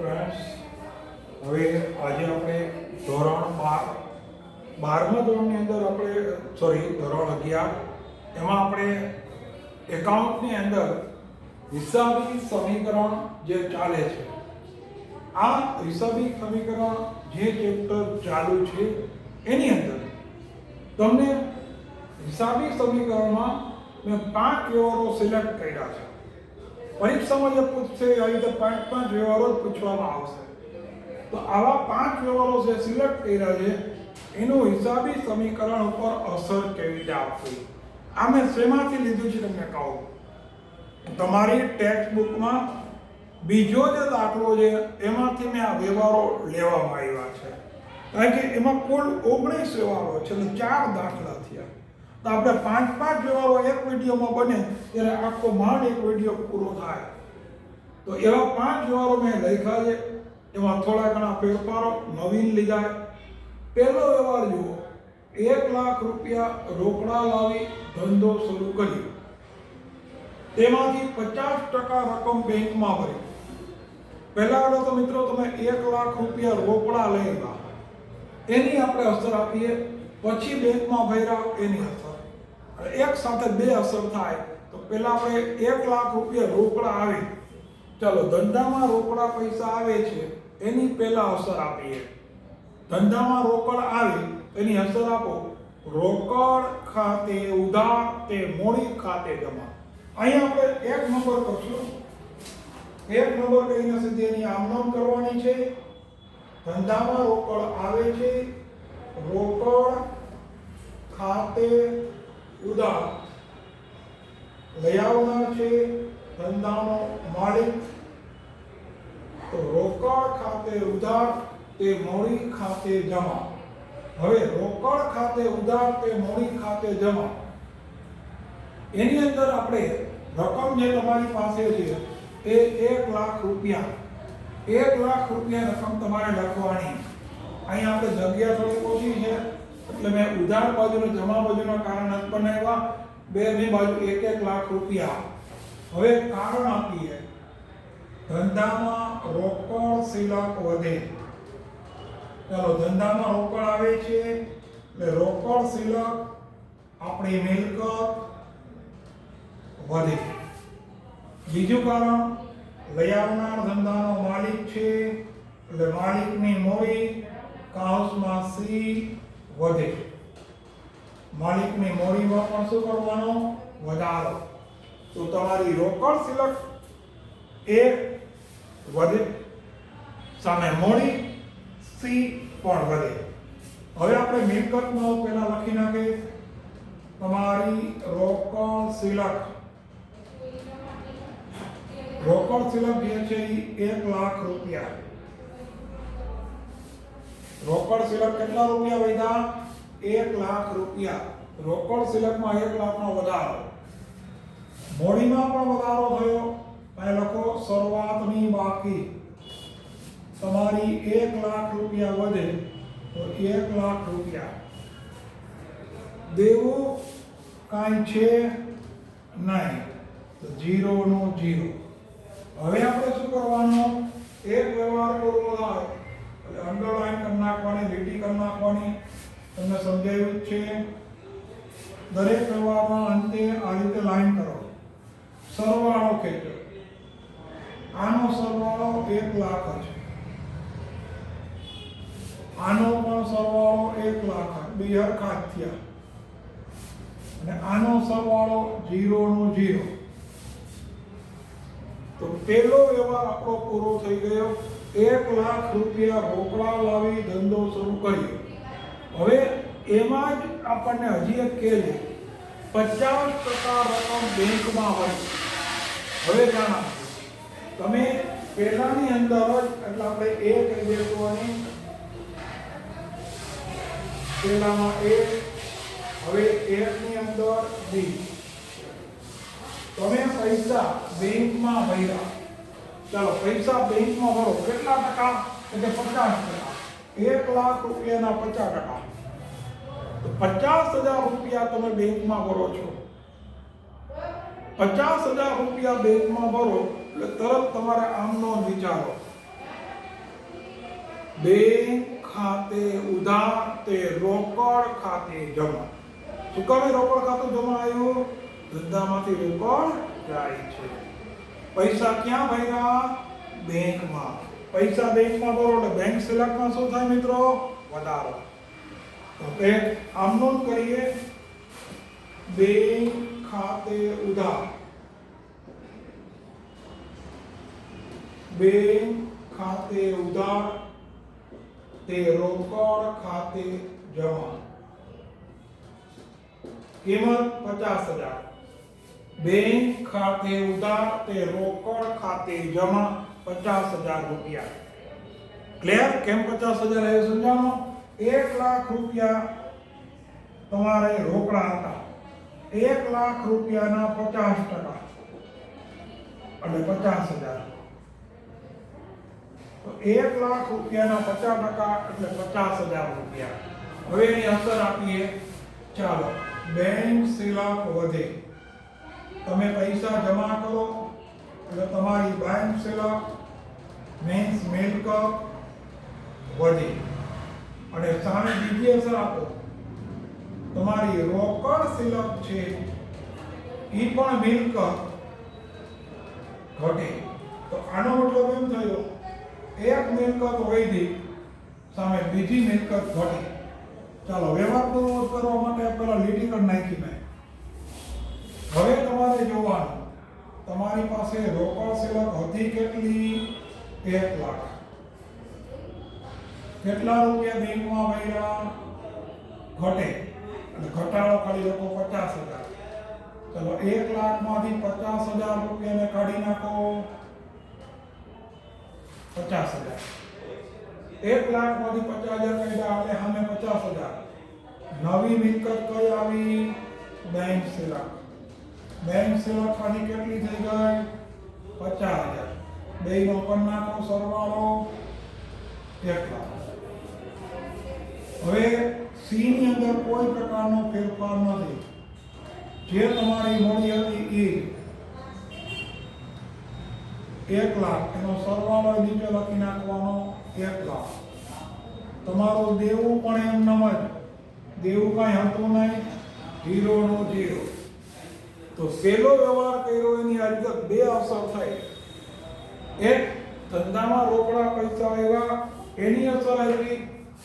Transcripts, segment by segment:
Friends, હવે આજે આપણે ધોરણ 12મા ધોરણની અંદર ધોરણ 11 એમાં આપણે એકાઉન્ટની અંદર હિસાબી સમીકરણ જે ચાલે છે, આ હિસાબી સમીકરણ જે ચેપ્ટર ચાલુ છે એની અંદર તમને હિસાબી સમીકરણમાં મેં 5 વ્યવહારો સિલેક્ટ કર્યા છે. પરીક્ષામાં જે પૂછશે આવી રીતે 5 વ્યવહારો જ પૂછવામાં આવશે. તો આવા 5 વ્યવહારો જે સિલેક્ટ કર્યા છે એનું હિસાબી સમીકરણ ઉપર અસર કેવી રીતે આપવી, આ મેં શેમાંથી લીધું છે તમને કહું. તમારી ટેક્સ્ટ બુકમાં બીજો જે દાખલો છે એમાંથી મેં આ વ્યવહારો લેવામાં આવ્યા છે, કારણ કે એમાં કુલ 19 વ્યવહારો છે એટલે 4 દાખલા થયા. તો આપણે 5 વ્યવહારો એક વિડીયોમાં બને ત્યારે આખો માંડ એક વિડીયો પૂરો થાય. તો એવા 5 વ્યવહારો મેં લખ્યા છે, એમાં થોડા ઘણા ફેરફારો નવીન લીધા. પહેલો વ્યવહાર જુઓ, 1 લાખ રૂપિયા રોકડા લાવી ધંધો શરૂ કર્યો, તેમાંથી 50% રકમ બેંકમાં ભરી. પહેલા તો મિત્રો તમે 1 લાખ રૂપિયા રોકડા લેવા એની આપણે અસર આપીએ, પછી બેંકમાં ભર્યા એની અસર. એક સાથે બે અસર થાય. તો પહેલા આપણે 1 લાખ રૂપિયા રોકડા આવે, ચાલો ધંધામાં રોકડા પૈસા આવે છે એની પહેલા અસર આપીએ. ધંધામાં રોકડ આવે એની અસર આપો. રોકડ ખાતે ઉધાર તે મૂડી ખાતે જમા. અહીંયા આપણે 1 નંબર કરશું. 1 નંબર કહીને સીધી એની આમનોંધ કરવાની છે. ધંધામાં રોકડ આવે છે, રોકડ ખાતે ઉધાર, લઈ આવનાર છે ધંધાનો માલિક, તો રોકડ ખાતે ઉધાર તે મૂડી ખાતે જમા. હવે રોકડ ખાતે ઉધાર તે મૂડી ખાતે જમા એની અંદર આપણે રકમ જે તમારી પાસે છે એ 1 લાખ રૂપિયા. 1 લાખ રૂપિયા રકમ તમારે લખવાની. અહીંયા આપણે જગ્યા થોડી ઓછી છે એટલે મેં ઉધાર બાજુને જમા બાજુના કારણ જ બનાવ્યા. બેની બાજુ 1 લાખ રૂપિયા. હવે કારણ આપીએ, ધંધામાં રોકડ શિલક વધે. ચાલો ધંધામાં રોકડ આવે છે એટલે રોકડ શિલક આપણી મિલકત વધે. બીજું કારણ, લઈ આવનાર ધંધાનો માલિક છે એટલે માલિકની મૂડી કાઉન્સમાં સી વધે. માલિકની મૂડીમાં પણ શું કરવાનો? વધારો. તો તમારી રોકડ શિલક એ વધે, સામે મૂડી સી પણ વધે. હવે આપણે મિલકતમાં પહેલા લખી નાખીએ, તમારી રોકડ શિલક જે છે એ 1 લાખ રૂપિયા. રોકડ શિલક કેટલા રૂપિયા વધ્યા? 1 લાખ રૂપિયા. રોકડ શિલકમાં 1 લાખનો વધારો. મૂડીમાં પણ વધારો થયો. અહીં લખો શરૂઆતની બાકી. તમારી 1 લાખ રૂપિયા વધે તો 1 લાખ રૂપિયા. દેવું કાંઈ છે નહીં તો 0 નો 0. હવે આપણે શું કરવાનું? એક વ્યવહાર કરવો હોય એટલે અંડરલાઈન કરી નાખવાની, લીટી કરી નાખવાની. તમને સમજાવ્યું છે. દરેક વ્યવહારના અંતે આ રીતે લાઈન કરો. સરવાળો ખેંચો. આનો સરવાળો 1 લાખ છે, આનો પણ સરવાળો 1 લાખ, બે હરખા થયા. અને આનો સરવાળો 0 નો 0. તો પહેલો વ્યવહાર આપણો પૂરો થઈ ગયો. 1 લાખ રૂપિયા રોકડા લાવી ધંધો શરૂ કર્યો. હવે એમાં જ આપણને હજી એક કહે છે 50% રકમ બેંકમાં હોય. હવે જાણો તમે પહેલાની અંદર જ એટલે આપણે એ કહી દેવાની, પહેલામાં એ, હવે એકની અંદર બી. તમે પૈસા બેંકમાં ભર્યા. ચાલો પૈસા બેંકમાં ભરો. કેટલા ટકા? એટલે 50%. 1 લાખ રૂપિયાના 50%. તો 50,000 રૂપિયા તમે બેંકમાં ભરો છો. 50,000 રૂપિયા બેંકમાં ભરો એટલે તરત તમારે આમનો વિચારો બેંક ખાતે ઉધાર તે રોકડ ખાતે જમા. શું કામે રોકડ ખાતું જમા આવ્યું? ધંધામાંથી રોકડ જાય છે. પૈસા ક્યાં ભર્યા? બેંકમાં. પૈસા બેંકમાં ભરો એટલે બેંક સિલકમાં શું થાય મિત્રો? વધારો. તો એક આમ નોંધ કરીએ, બેંક ખાતે ઉધાર, બેંક ખાતે ઉધાર તે રોકડ ખાતે જમા. કિંમત 50,000. બેંક ખાતે ઉધાર તે રોકડ ખાતે જમા 50,000 રૂપિયા. ક્લિયર? કેમ 50,000 એ સમજાવો. 1 લાખ રૂપિયા તમારે રોકડા હતા. 1 લાખ રૂપિયાના 50% એટલે 50,000. તો 1 લાખ રૂપિયાના 50% એટલે 50,000 રૂપિયા. હવે એની અસર આપીએ. ચાલો, બેંક સિલક વધે. તમે પૈસા જમા કરો એટલે તમારી બેંક સિલક મીન્સ મિલકત વધે. અને સામે બીજી અસર આપો, તમારી રોકડ સિલક છે એ પણ મિલકત ઘટે. તો આનો મતલબ એમ થયો, એક મિલકત વધી સામે બીજી મિલકત ઘટી. ચાલો, વ્યવહાર પૂર્વક કરવા માટે પહેલા લીટી કરી નાખી મેં. હવે તમારે જોવાનું, તમારી પાસે રોકડ સિલક હતી કેટલી? 1 લાખ. કેટલા રૂપિયા બેંકમાં ભર્યા? ઘટે એટલે ઘટાડો ખાલી લોકો 50,000. ચલો, 1 લાખમાંથી 50,000 રૂપિયાને કાઢી નાખો. 50,000. 1 લાખમાંથી 50,000 કાઢ્યા એટલે સામે 50,000. નવી મિલકત કઈ આવી? બેંક સિલક. બેંક સિલક ખાલી કેટલી થઈ ગઈ? 50,000. બેયનો પર નાખો સરવાળો 1 લાખ. હવે સી ની અંદર કોઈ પ્રકારનો ફેરફાર નથી. જે તમારી મળી હતી એ 1 લાખ, એનો સરવાળો નીચે લખી નાખવાનો 1 લાખ. તમારું દેવું પણ એમ નમ જ, દેવું કાંઈ હતું નહીં, 0 નો 0. તો પહેલો વ્યવહાર કર્યો એની આ રીતે બે અસર થઈ. એક, ધંધામાં રોકડા પૈસા આવ્યા એની અસર આવી,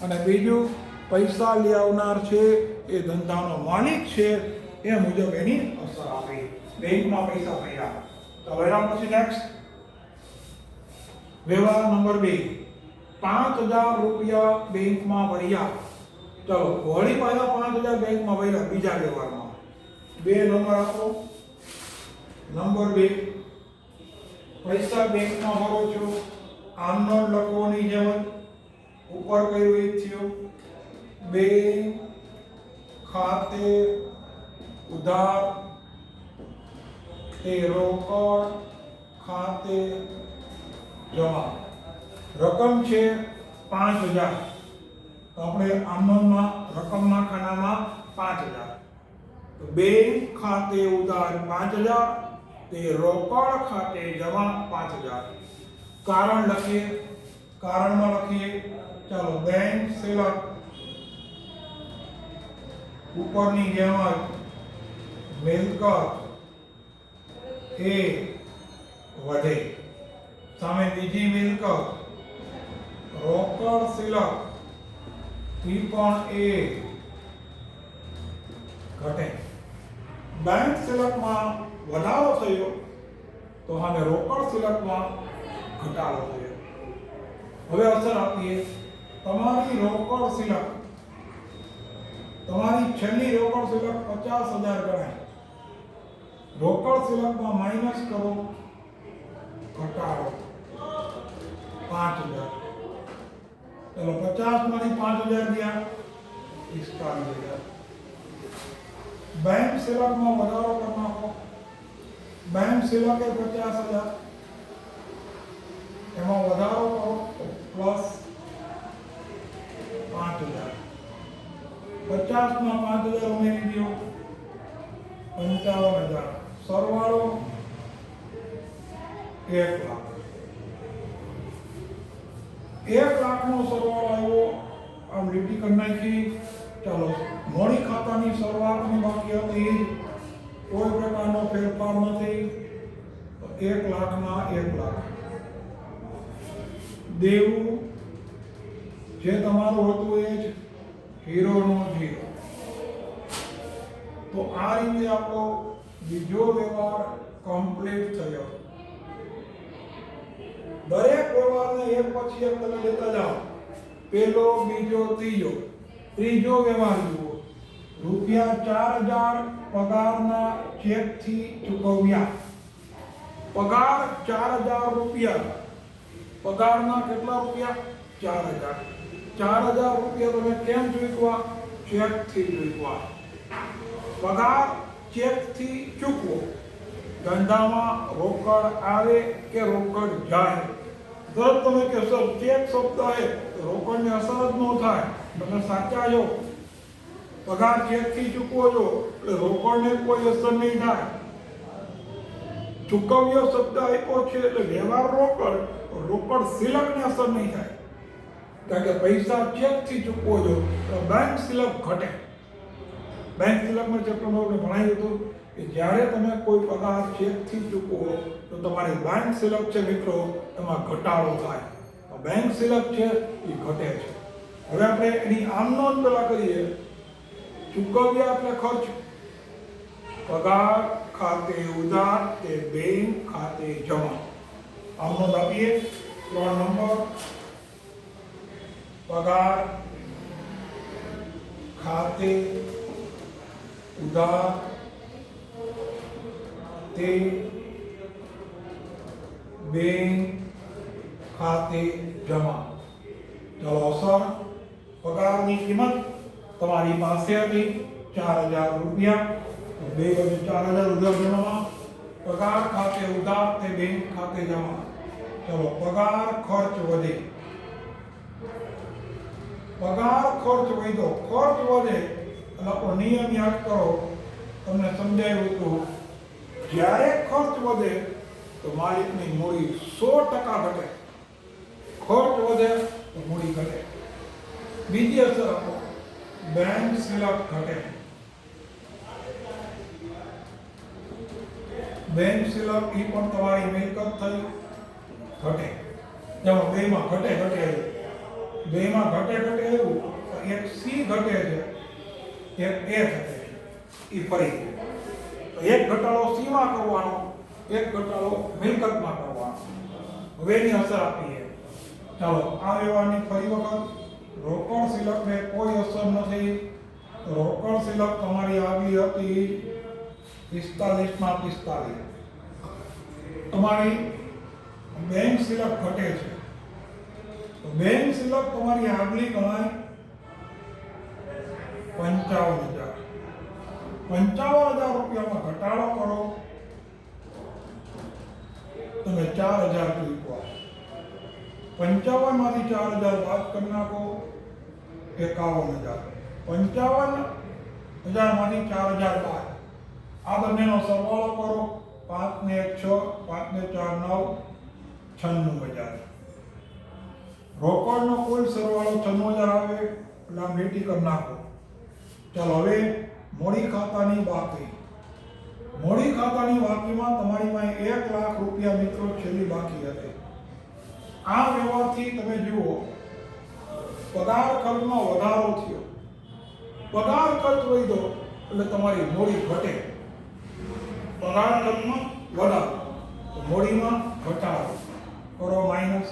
અને બીજું, પૈસા લઈ આવનાર છે એ ધંધાનો માલિક છે એ મુજબ એની અસર આવી. બેંકમાં પૈસા ભર્યા. ચાલો, એના પછી નેક્સ્ટ વ્યવહાર નંબર 2, 5,000 રૂપિયા બેંકમાં ભર્યા. ચલો, વળી પાછા 5,000 બેંકમાં ભર્યા બીજા વ્યવહારમાં. 2 નંબર આપો. નંબર 2, પૈસા બેંકમાં ભરો છો. આમનો લખવાની જેમ ઉપર કયું એક થયું? બેંક ખાતે ઉધાર તે રોકડ ખાતે જમા. રકમ છે 5,000. તો આપણે આમનોમાં રકમના ખાનામાં 5,000. તો બેંક ખાતે ઉધાર 5,000 તે રોકડ ખાતે જમા 5,000. કારણ લખીએ. કારણમાં લખીએ. ચાલો, બેંક સિલક ઉપરની જેમ જ મિલકત એ વધે. સામે બીજી મિલકત રોકડ સિલક એ પણ એ ઘટે. બેંક સિલકમાં વધારો થયો તો સામે રોકડ સિલકમાં ઘટાડો થયો. હવે અસર આપીએ. તમારી રોકડ સિલક, તમારી છેલ્લી રોકડ સિલક 50,000 ગણાય. રોકડ સિલકમાં માઇનસ કરો, ઘટાડો 5,000. ચલો, 50 માંથી 5,000 ગયા 45,000. બેંક સિલકમાં વધારો કરી નાખો. બેંક સિલક એ 50,000, એમાં વધારો કરો પ્લસ 5,000. 50 માં 5,000 ઉમેરી દો 55,000. સરવાળો 1 લાખ. 1,00,000 નો સરવાળો આવ્યો, આમ લીટી કરી નાખી. ચાલો મોડી ખાતાની શરૂઆતની બાકી હતી, કોઈ પ્રકારનો ફેરફાર નથી. 1,00,000 માં 1,00,000 દેવું જે તમારું હતું એ જ 0 નો 0. તો આ રીતે આપણો બીજો વ્યવહાર કમ્પ્લીટ થયો. દરેક વ્યવહારને એક પછી એક તમે લેતા જાઓ. પહેલો, બીજો, ત્રીજો. ત્રીજો વ્યવહાર જુઓ. ₹4,000 પગારના ચેકથી ચૂકવ્યા. પગાર ₹4,000. પગારના કેટલા રૂપિયા? 4,000. 4,000 રૂપિયા તમે કેમ ચૂકવ્યા? ચેકથી ચૂકવ્યા. પગાર ચેકથી ચૂકવો. ધંધામાં રોકડ આવે કે રોકડ જાય? તરત તમે કહો સર ચેક શબ્દ છે રોકડની અસર જ ન થાય. તમે સાચા છો. પગાર ચેકથી ચૂકવો છો એટલે રોકડને કોઈ અસર નહીં થાય. ચૂકવ્યો શબ્દ આપ્યો છે એટલે વ્યવહાર રોકડ, રોકડ સિલકને અસર નહીં થાય. કારણ કે પૈસા ચેકથી ચૂકવો છો તો બેંક સિલક ઘટે. બેંક સિલકમાં ચેપ્ટરમાં આપણે ભણાવ્યું હતું કે જ્યારે તમે કોઈ પગાર ચેકથી ચૂકવો તો તમારી બેંક સિલક છે મિત્રો એમાં ઘટાડો થાય. તો બેંક સિલક છે એ ઘટે છે. હવે આપણે એની આમ નોંધ પેલા કરીએ. ચૂકવ્યા એટલે ખર્ચ. પગાર ખાતે ઉધાર તે બેંક ખાતે જમા. આમ નોંધ આપીએ. 3 નંબર. પગાર ખાતે ઉધાર તે બેંક ખાતે જમા. ચલો અસર. પગારની કિંમત તમારી પાસે હતી ₹4,000. બે વડે 4,000 ઉધાર જમા. પગાર ખાતે ઉધાર તે બેંક ખાતે જમા. ચલો પગાર ખર્ચ વધે. પગાર ખર્ચ વધ્યો. ખર્ચ વધે એટલે આપણો નિયમ યાદ કરો. તમને સમજાયું હતું જ્યારે ખર્ચ વધે તો માલિકની મૂડી 100% ઘટે. ખર્ચ વધે તો મૂડી ઘટે. બીજી અસર આપો. બેંક સિલક ઘટે. બેંક સિલક એ પણ તમારી મિલકત થઈ ઘટે. જેમાં બેમાં ઘટે આવ્યું. બેમાં ઘટે આવ્યું. એક સી ઘટે છે, એક એ ઘટે છે. એ ફરી એક ઘટાડો સીમાં કરવાનો, એક ઘટાડો મિલકતમાં કરવાનો. હવે એની અસર આપીએ. ચાલો આ વ્યવહારની ફરી વખત. રોકડ સિલકને કોઈ અસર નથી. રોકડ સિલક તમારી આગલી હતી 45 માં 45. તમારી બેંક સિલક ઘટે છે તો બેંક સિલક તમારી આગલી ગણાય 55,000. 55,000 રૂપિયામાં ઘટાડો કરો તમે 4,000 ચૂકવા. 55 માંથી 4,000 બાદ કરી નાખો 51,000. 55,000 માંથી 4,000 બાદ. આ બંનેનો સરવાળો કરો. 5 ને 1 6, 5 ને 4 9, 96,000. રોકડનો કુલ સરવાળો 96,000 આવે એટલે આમ લીટી કરી નાખો. ચાલો હવે મોડી ખાતાની બાકી. મોડી ખાતાની બાકીમાં તમારી પાસે 1,00,000 રૂપિયા મિત્રો છેલ્લી બાકી હતી. આ વ્યવહારથી તમે જુઓ પગાર ખર્ચમાં વધારો થયો. પગાર ખર્ચ વધ્યો એટલે તમારી મોડી ઘટે. પગાર ખર્ચમાં વધારો તો મોડીમાં ઘટાડો કરો માઇનસ.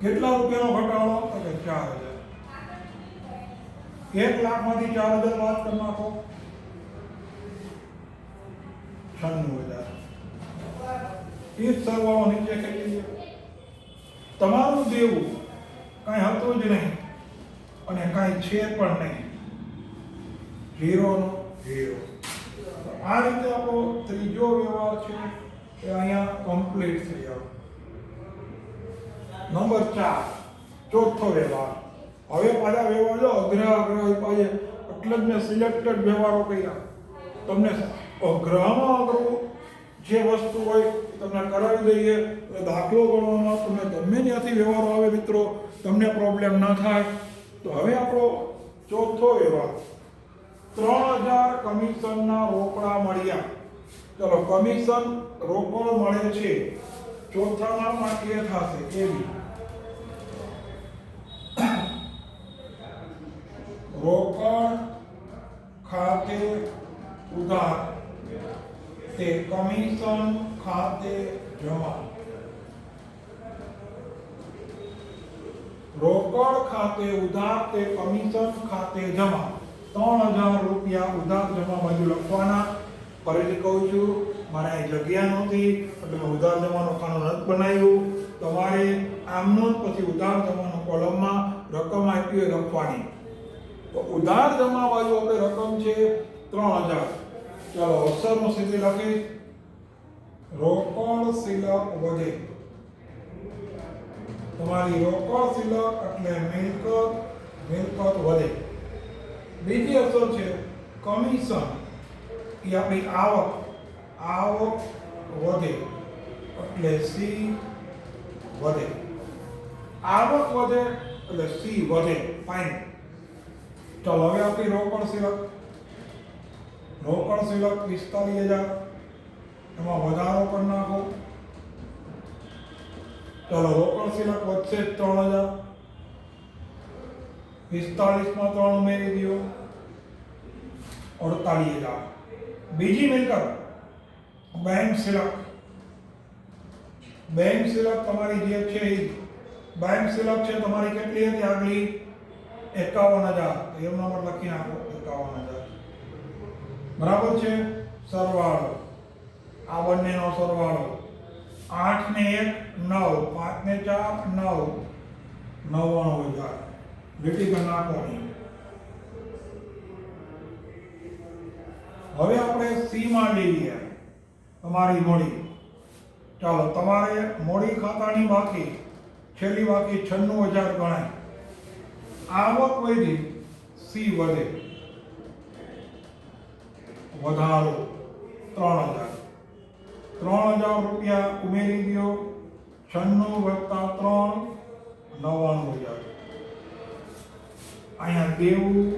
કેટલા રૂપિયાનો ઘટાડો? તો કે 4,000. 1,00,000 માંથી 4,000 બાદ કરી નાખો 96,000. એ સરવાળો નીચે ખેંચી લો. તમારું દેવું કાંઈ હતું જ નહીં અને કાંઈ છે પણ નહીં. 0 નો 0. આ રીતે આપણો ત્રીજો વ્યવહાર છે એ અહીંયા કમ્પ્લીટ થઈ ગયો. નંબર 4 ચોથો વ્યવહાર. હવે પાછા વ્યવહાર જો અગ્રહ પાસે એટલે જ મેં સિલેક્ટેડ વ્યવહારો કર્યા. તમને અગ્રહમાં અઘરું જે વસ્તુ હોય એ તમને કરાવી દઈએ. એટલે દાખલો ગણવામાં તમે ગમે ત્યાંથી વ્યવહારો આવે મિત્રો, તમને પ્રોબ્લેમ ના થાય. તો હવે આપણો ચોથો વ્યવહાર, 3000 કમિશનના રોકડા મળ્યા. ચલો, કમિશન રોકડ મળે છે. ચોથામાં પણ એ થશે એવી રોકડ ખાતે ઉધાર તે કમિશન ખાતે જમા. રોકડ ખાતે ઉધાર તે કમિશન ખાતે જમા. 3000 રૂપિયા ઉધાર જમા બાજુ લખવાના. ફરીથી કહું છું, મારે અહીં જગ્યા નહોતી એટલે મેં ઉધાર જમાનું ખાનું નથી બનાવ્યું. તમારે આમનો જ પછી ઉધાર જમાનો કોલમમાં રકમ આપી હોય લખવાની. તો ઉધાર જમા બાજુ આપણે રકમ છે 3000. ચાલો અસરનું સીધી લખી. રોકડ સિલક વધે. તમારી રોકડ સિલક એટલે મિલકત વધે. બીજી અસર છે કમિશન, એ આપણી આવક વધે એટલે સી વધે. આવક વધે એટલે સી વધે. ફાઇન. ચાલો હવે આપણી રોકડ સિલક 45000, એમાં વધારો કરી નાખો. ચાલો રોકડ સિલક વધશે 3000, 45 માં 3 ઉમેરી દો 48000. બીજી મિલકત બેંક સિલક. બેંક સિલક તમારી જે છે એ બેંક સિલક છે તમારી કેટલી હતી આગલી 51000. એમ નંબર લખી નાખો 51000. બરાબર છે. સરવાળો, આ બંનેનો સરવાળો 8 ને 1 9, 5 ને 4 9, 99000. લીટી પર નાખવાની. હવે આપણે સી માં લઈએ તમારી મોડી. ચાલો, તમારે મોડી ખાતાની બાકી છેલ્લી બાકી 96000 ગણાય. આવક વધી, સી વધે. વધારો 3000. 3000 રૂપિયા ઉમેરી દો. 96 + 3 99000. અહીંયા દેવું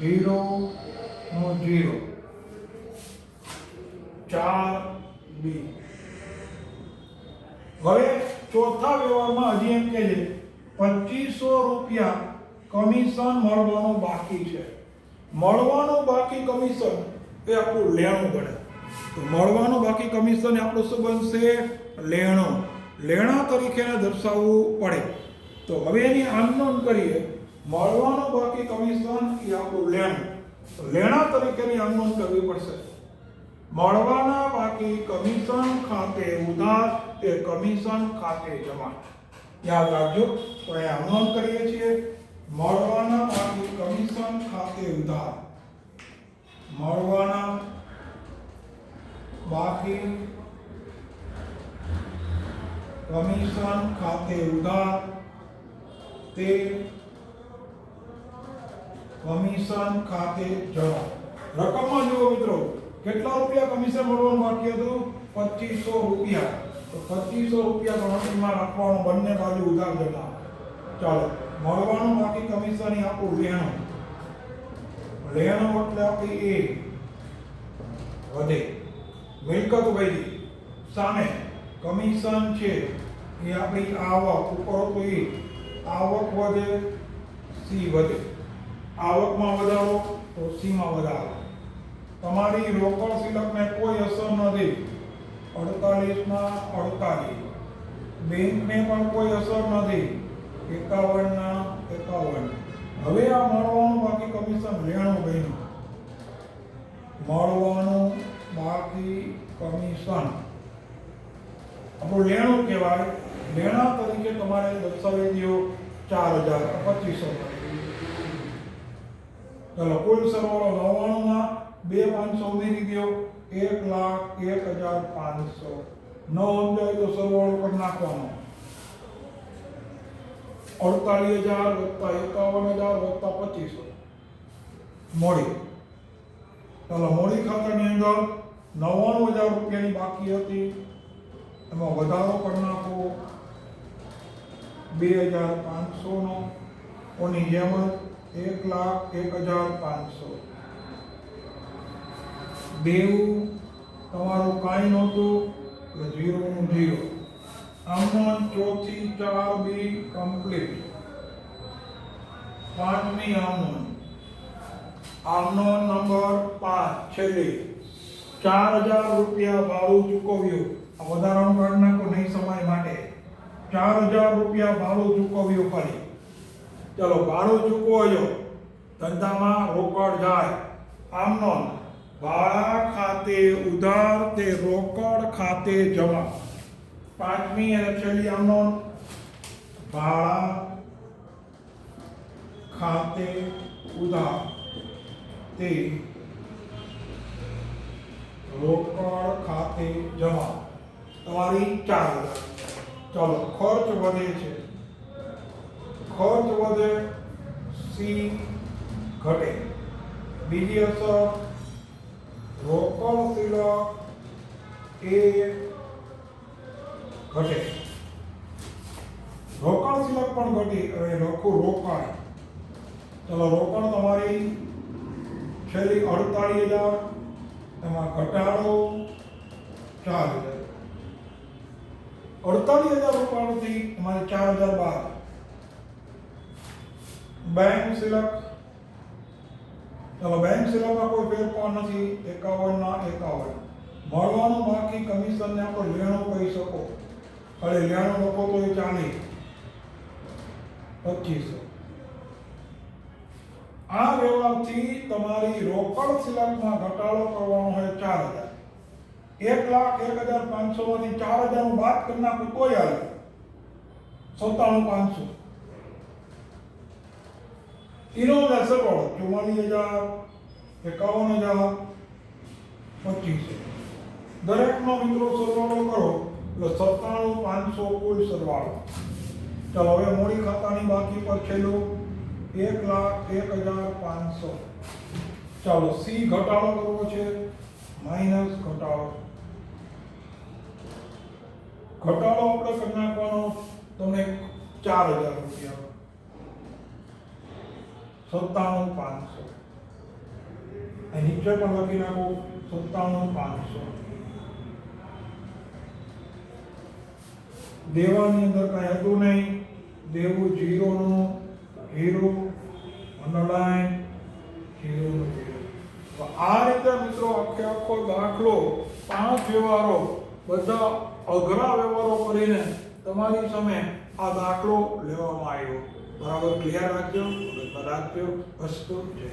0 નો 0 4B. હવે ચોથા વ્યવહારમાં હજી એમ કહે છે 2500 રૂપિયા કમિશન મળવાનું બાકી છે. મળવાનું બાકી કમિશન એ આપણું લેણું બને. તો મળવાનું બાકી કમિશન એ આપણું શું બનશે? લેણું. લેણા તરીકે દર્શાવવું પડે. તો હવે એની આંદોલન કરીએ. મળવાનું બાકી કમિશન એ આપણું લેણું. તો લેણા તરીકેની આંદોલન કરવી પડશે. મળવાના બાકી કમિશન ખાતે ઉધાર તે કમિશન ખાતે જમા. યાદ રાખજો. તો એ આંદોલન કરીએ છીએ. મળવાના બાકી કમિશન ખાતે ઉધાર. મળવાના બાકી કમિશન ખાતે ઉધાર તે કમિશન ખાતે જમા. રકમમાં જુઓ મિત્રો, કેટલા રૂપિયા કમિશન મળવાનું બાકી હતું? 2500 રૂપિયા. તો 2500 રૂપિયા ગણતરીમાં રાખવાનું, બંને બાજુ ઉધાર જમા. ચાલો, મળવાનું બાકી કમિશન એ આપણું લેણું. લેણું એટલે આપણી એ વધે. મિલકત વધી. સામે કમિશન છે એ આપણી આવક ઉપર તો એ આવક વધે, સી વધે. આવકમાં વધારો તો સીમાં વધારો. તમારી રોકડ સિલકને કોઈ અસર નથી. 48 ના 48. બેંકને પણ કોઈ અસર નથી. 51 ના 51. હવે આ મળવાનું બાકી કમિશન લેણું બન્યું. મળવાનું બાકી કમિશન આપણું લેણું કહેવાય. લેણા તરીકે તમારે દર્શાવી દો 4200. ચલો, કુલ સરવાળો 99 માં 2500 ઉમેરી દો 1,01,500. ન સમજાય તો સરવાળો કરી નાખવાનો. 48,000 + 51,000 + 2500 મોડી. ચાલો, મોડી ખાતાની અંદર 99,000 રૂપિયાની બાકી હતી, એમાં વધારો કરી નાખો 2,500 નો, ઓની જેમ જ 1,01,500. દેવું તમારું કાંઈ નહોતું એટલે 0 નું 0. આમનો ચોથી 4 બી કમ્પ્લીટ. પાંચમી આમનો નંબર 5 છેલ્લી 4,000 રૂપિયા ભાડું ચૂકવ્યું. આ વધારાનું કાઢી નાખો નહીં સમય માટે. 4,000 રૂપિયા ભાડું ચૂકવ્યું ફરી. ચલો ભાડું ચૂકવજો, ધંધામાં રોકડ જાય. આમનો ભાડા ખાતે ઉધાર તે રોકડ ખાતે જમા. પાંચમી અને છેલ્લી આમનો ભાડા ખાતે ઉધાર તે રોકડ ખાતે જમા. તમારી 4,000. ચલો ખર્ચ વધે છે, ખર્ચ વધે, સી ઘટે. બીજી અસર રોકડ શિલક એ ઘટે. રોકડ શિલક પણ ઘટી. હવે લખું રોકાણ. ચલો રોકડ તમારી છેલ્લી 48,000, એમાં ઘટાડો 4,000. 48,000 રૂપિયાથી તમારે 4,000 બાદ. બેંક શિલક, ચલો બેંક શિલકમાં કોઈ ફેરફાર નથી. 51 ના 51. મળવાનું બાકી કમિશનને આપણે લેણું કહી શકો. હવે લેણું લખો તો એ 40, 2500. આ વ્યવહારથી તમારી રોકડ શિલકમાં ઘટાડો કરવાનો હોય 4,000. 1,01,500 માંથી 4,000 નું બાદ કરી નાખું તોય હાલે 97,500. એનો સરવાળો 44,000, 51,000, 2500. દરેકનો મિત્રો સરવાળો કરો એટલે 97,500 કુલ સરવાળો. ચાલો હવે મૂડી ખાતાની બાકી પર છેલ્લું 1,01,500. ચાલો સી ઘટાડો કરવો છે, માઇનસ ઘટાડો. ઘટાડો આપણે કરી નાખવાનો તમને 4,000 રૂપિયા. 97,500. અહીં નીચે પણ લખી નાખો 97,500. દેવાની અંદર કાંઈ હતું નહીં. દેવું 0 નું 0, અંડરલાઈન 0 નું 0. તો આ રીતે મિત્રો આખો દાખલો 5 વ્યવહારો બધા અઘરા વ્યવહારો કરીને તમારી સામે આ દાખલો લેવામાં આવ્યો. બરાબર ક્લિયર રાખજો, રાખજો. અસ્તુ જય.